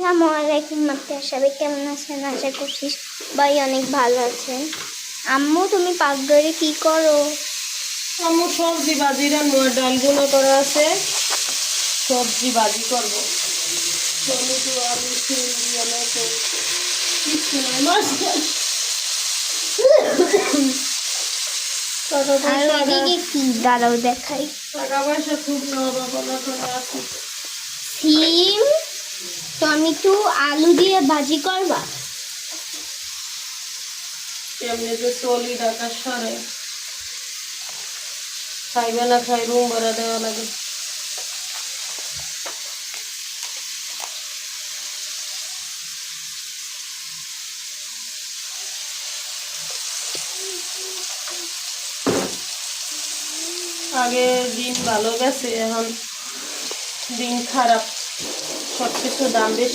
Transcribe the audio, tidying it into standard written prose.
আসসালামু আলাইকুম, আপনারা সবাই কেমন আছেন? আশা করছি সবাই অনেক ভালো আছেন। আম্মু, তুমি পাকঘরে কি করো? আম্মু সবজি ভাজি রান্না, ডাল ভুনা করা আছে, সবজি ভাজি করবো। টমেটো আলু সিম দিয়ে তো কিছু নাই, মাছ আর ওইদিকে কি, দাঁড়াও দেখাই। টাকা পয়সা খুব অভাবনা করে আছে। সিম, টমেটো, আলু দিয়ে ভাজি করবা? এমনি যে চলি ঢাকা শহরে, খাইবে না খাই রুম ভাড়া দেওয়া লাগে। আগে দিন ভালো গেছে, এখন দিন খারাপ, সবকিছু দাম বেশি।